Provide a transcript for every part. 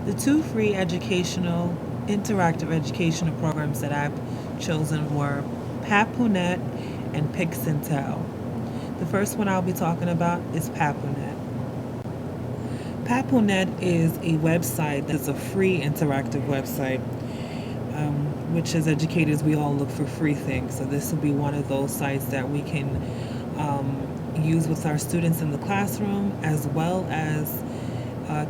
The two free educational, interactive educational programs that I've chosen were Papunet and Pixintel. The first one I'll be talking about is Papunet. Papunet is a website that's a free interactive website, which as educators we all look for free things. So this will be one of those sites that we can use with our students in the classroom, as well as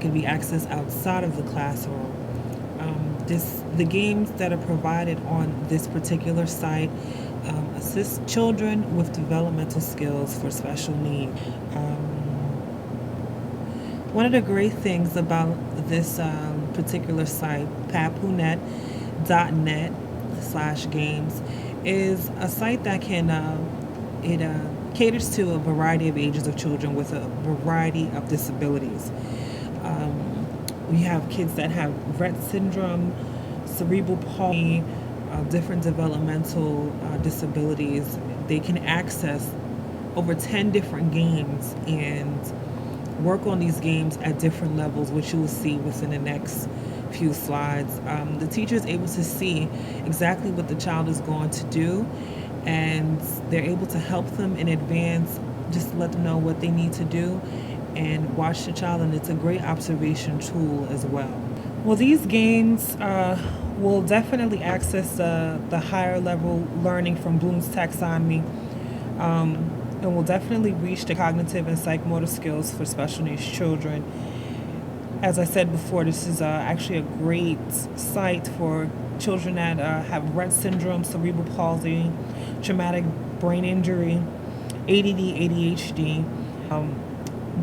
can be accessed outside of the classroom. The games that are provided on this particular site assist children with developmental skills for special needs. One of the great things about this particular site, papunet.net/games, is a site that it caters to a variety of ages of children with a variety of disabilities. We have kids that have Rett syndrome, cerebral palsy, different developmental disabilities. They can access over 10 different games and work on these games at different levels, which you will see within the next few slides. The teacher is able to see exactly what the child is going to do, and they're able to help them in advance, just let them know what they need to do and watch the child, and it's a great observation tool as well. Well, these games will definitely access the higher level learning from Bloom's taxonomy, and will definitely reach the cognitive and psychomotor skills for special needs children. As I said before, this is actually a great site for children that have Rett syndrome, cerebral palsy, traumatic brain injury, ADD, ADHD.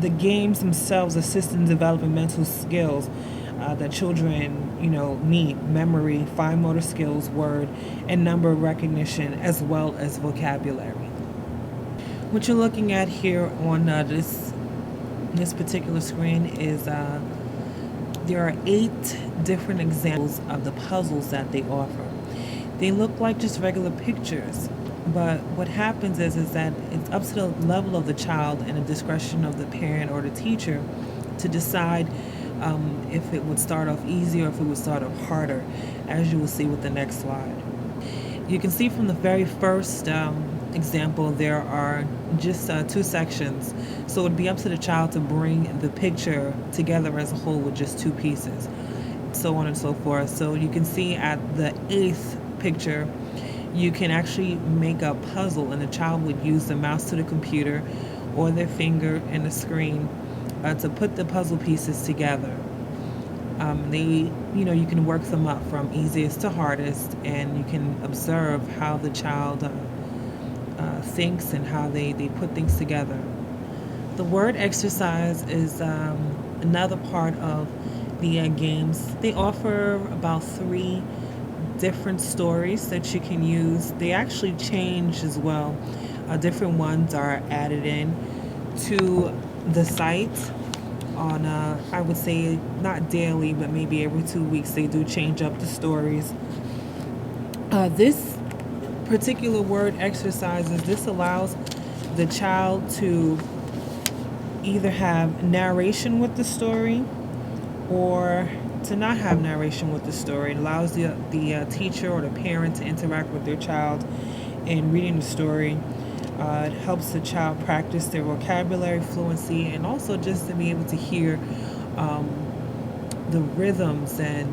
The games themselves assist in developing mental skills that children, need: memory, fine motor skills, word and number recognition, as well as vocabulary. What you're looking at here on this particular screen is there are 8 different examples of the puzzles that they offer. They look like just regular pictures, but what happens is that it's up to the level of the child and the discretion of the parent or the teacher to decide if it would start off easy or if it would start off harder, as you will see with the next slide. You can see from the very first example, there are just 2 sections. So it would be up to the child to bring the picture together as a whole with just 2 pieces, so on and so forth. So you can see at the 8th picture, you can actually make a puzzle, and the child would use the mouse to the computer or their finger and the screen to put the puzzle pieces together. You can work them up from easiest to hardest, and you can observe how the child thinks and how they put things together. The word exercise is another part of the games. They offer about 3 different stories that you can use. They actually change as well. Different ones are added in to the site on, I would say, not daily, but maybe every 2 weeks. They do change up the stories. This particular word exercises, this allows the child to either have narration with the story or to not have narration with the story. It allows the teacher or the parent to interact with their child in reading the story. It helps the child practice their vocabulary fluency, and also just to be able to hear the rhythms and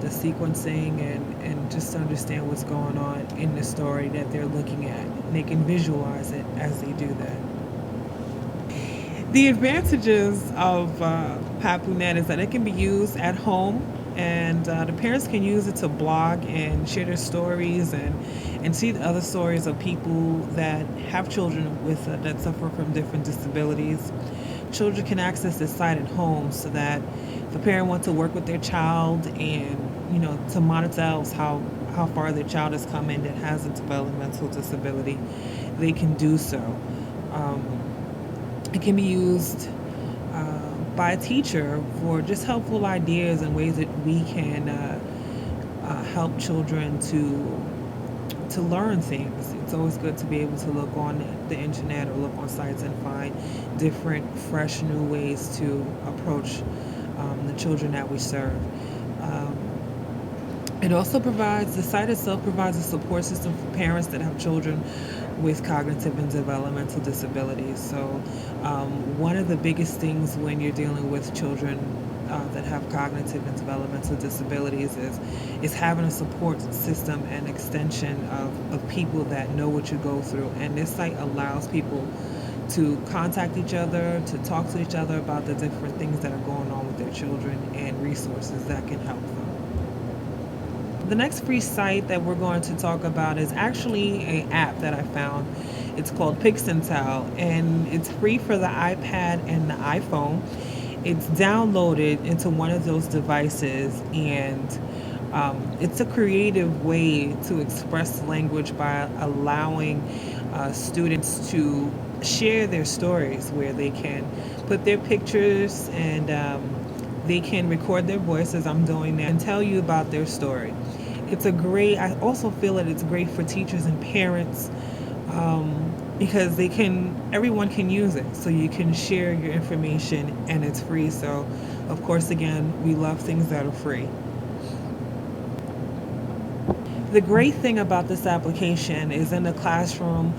the sequencing, and just to understand what's going on in the story that they're looking at. And they can visualize it as they do that. The advantages of PapuNet is that it can be used at home, and the parents can use it to blog and share their stories and see the other stories of people that have children with that suffer from different disabilities. Children can access this site at home, so that if a parent wants to work with their child and to monitor how far their child has come in that has a developmental disability, they can do so. It can be used by a teacher for just helpful ideas and ways that we can help children to learn things. It's always good to be able to look on the internet or look on sites and find different, fresh, new ways to approach the children that we serve. Um, the site itself provides a support system for parents that have children with cognitive and developmental disabilities. So, one of the biggest things when you're dealing with children that have cognitive and developmental disabilities is having a support system and extension of people that know what you go through. And this site allows people to contact each other, to talk to each other about the different things that are going on with their children and resources that can help them. The next free site that we're going to talk about is actually an app that I found. It's called Pixintel, and it's free for the iPad and the iPhone. It's downloaded into one of those devices, and it's a creative way to express language by allowing students to share their stories, where they can put their pictures and they can record their voice as I'm doing now and tell you about their story. I also feel that it's great for teachers and parents because everyone can use it. So you can share your information and it's free. So, of course, again, we love things that are free. The great thing about this application is in the classroom,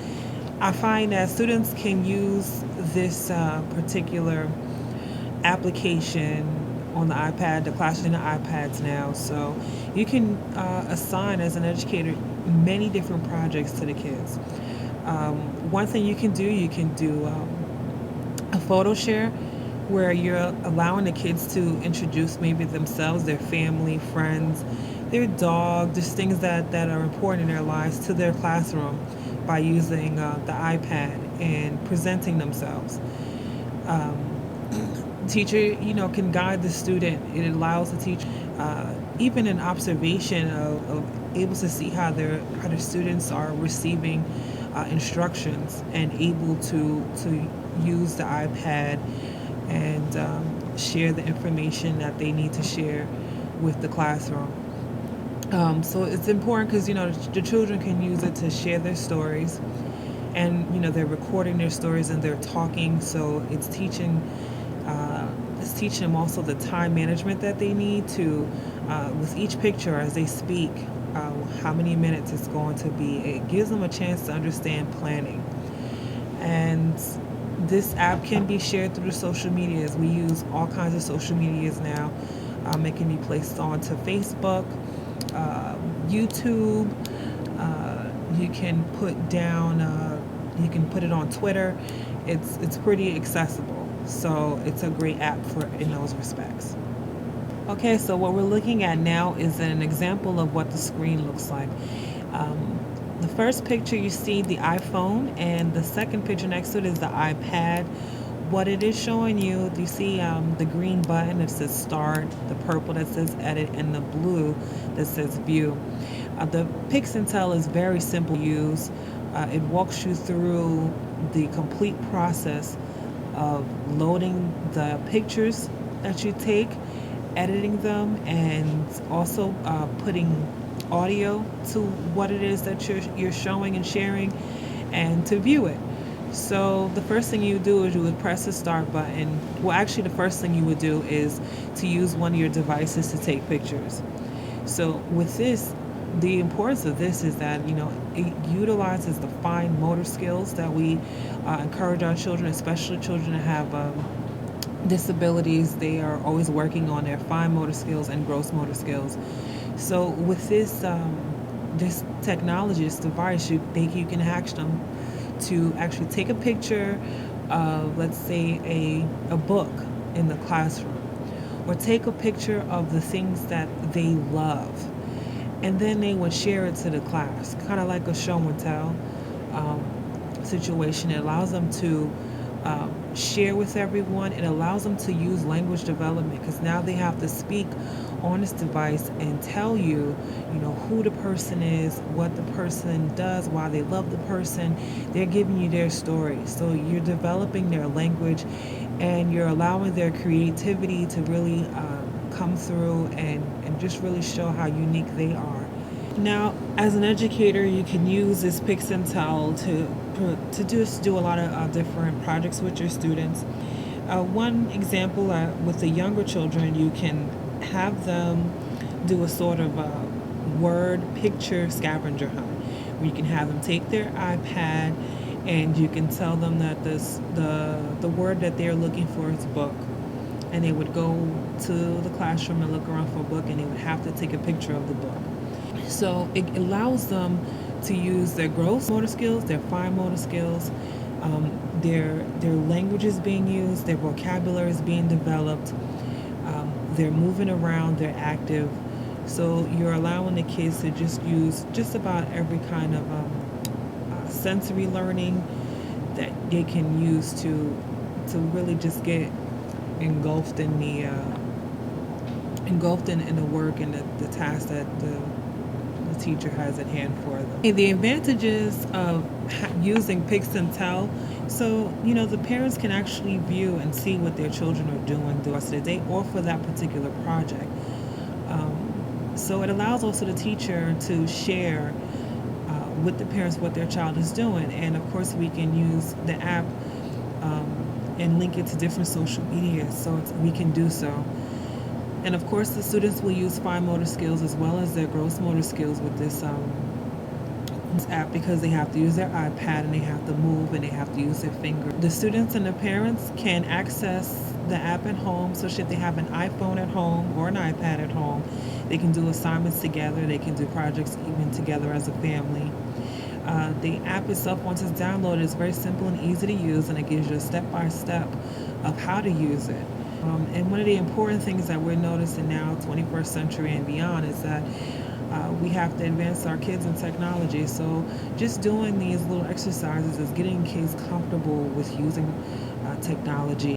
I find that students can use this particular application on the iPad. The classes in the iPads now, so you can assign as an educator many different projects to the kids. One thing you can do a photo share where you're allowing the kids to introduce maybe themselves, their family, friends, their dog, just things that are important in their lives to their classroom by using the iPad and presenting themselves. Um, Teacher, can guide the student. It allows the teacher even an observation of able to see how their students are receiving instructions and able to use the iPad and share the information that they need to share with the classroom. So it's important because the children can use it to share their stories, and they're recording their stories and they're talking. So it's teaching them also the time management that they need to with each picture as they speak. How many minutes it's going to be. It gives them a chance to understand planning. And this app can be shared through the social medias. We use all kinds of social medias now. It can be placed onto Facebook, YouTube. You can you can put it on Twitter. It's pretty accessible. So it's a great app in those respects. Okay, so what we're looking at now is an example of what the screen looks like. The first picture you see the iPhone, and the second picture next to it is the iPad. What it is showing you see the green button that says start, the purple that says edit, and the blue that says view. The Pixintel is very simple to use. It walks you through the complete process of loading the pictures that you take, editing them, and also putting audio to what it is that you're showing and sharing, and to view it. So the first thing you do is you would press the start button. Well, actually, the first thing you would do is to use one of your devices to take pictures. So with this, the importance of this is that it utilizes the fine motor skills that we encourage our children, especially children that have disabilities. They are always working on their fine motor skills and gross motor skills. So with this technology, this device, you can ask them to actually take a picture of, let's say, a book in the classroom, or take a picture of the things that they love, and then they would share it to the class, kind of like a show and tell situation. It allows them to share with everyone. It allows them to use language development, because now they have to speak on this device and tell you, who the person is, what the person does, why they love the person. They're giving you their story. So you're developing their language, and you're allowing their creativity to really come through and just really show how unique they are. Now, as an educator, you can use this Pixintel to just do a lot of different projects with your students. One example with the younger children, you can have them do a sort of word picture scavenger hunt, where you can have them take their iPad and you can tell them that the word that they're looking for is book, and they would go to the classroom and look around for a book, and they would have to take a picture of the book. So it allows them to use their gross motor skills, their fine motor skills, their language is being used, their vocabulary is being developed, they're moving around, they're active. So you're allowing the kids to just use just about every kind of sensory learning that they can use to really just get engulfed in the work and the task that the teacher has at hand for them. The advantages of using Pix and Tell, so the parents can actually view and see what their children are doing the rest of the day or for that particular project. So it allows also the teacher to share with the parents what their child is doing, and of course we can use the app and link it to different social media, so we can do so. And of course, the students will use fine motor skills as well as their gross motor skills with this app, because they have to use their iPad and they have to move and they have to use their finger. The students and the parents can access the app at home, so if they have an iPhone at home or an iPad at home, they can do assignments together, they can do projects even together as a family. The app itself, once it's downloaded, is very simple and easy to use, and it gives you a step-by-step of how to use it. And one of the important things that we're noticing now, 21st century and beyond, is that we have to advance our kids in technology. So just doing these little exercises is getting kids comfortable with using technology.